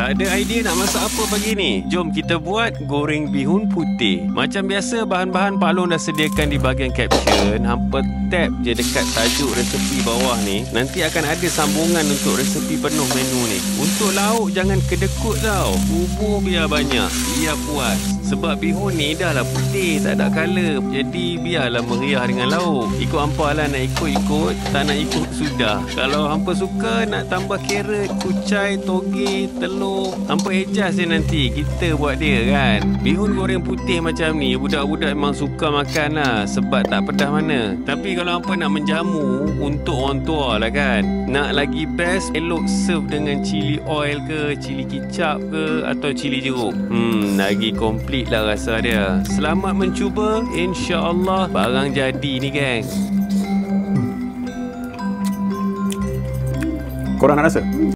Tak ada idea nak masak apa pagi ni? Jom kita buat goreng bihun putih. Macam biasa, bahan-bahan Pak Long dah sediakan di bahagian caption. Hampa tap je dekat tajuk resepi bawah ni. Nanti akan ada sambungan untuk resepi penuh menu ni. Untuk lauk jangan kedekut tau. Bubur biar banyak, biar puas. Sebab bihun ni dah lah putih, tak ada colour. Jadi biarlah meriah dengan lauk. Ikut hampa lah, nak ikut-ikut, tak nak ikut sudah. Kalau hampa suka nak tambah carrot, kucai, toge, telur, hampa adjust je nanti. Kita buat dia kan. Bihun goreng putih macam ni budak-budak memang suka makan lah, sebab tak pedas mana. Tapi kalau hampa nak menjamu untuk orang tua lah kan, nak lagi best, elok serve dengan cili oil ke, cili kicap ke, atau cili jeruk. Lagi komplit lah rasa dia. Selamat mencuba. InsyaAllah barang jadi ni geng. Korang nak rasa?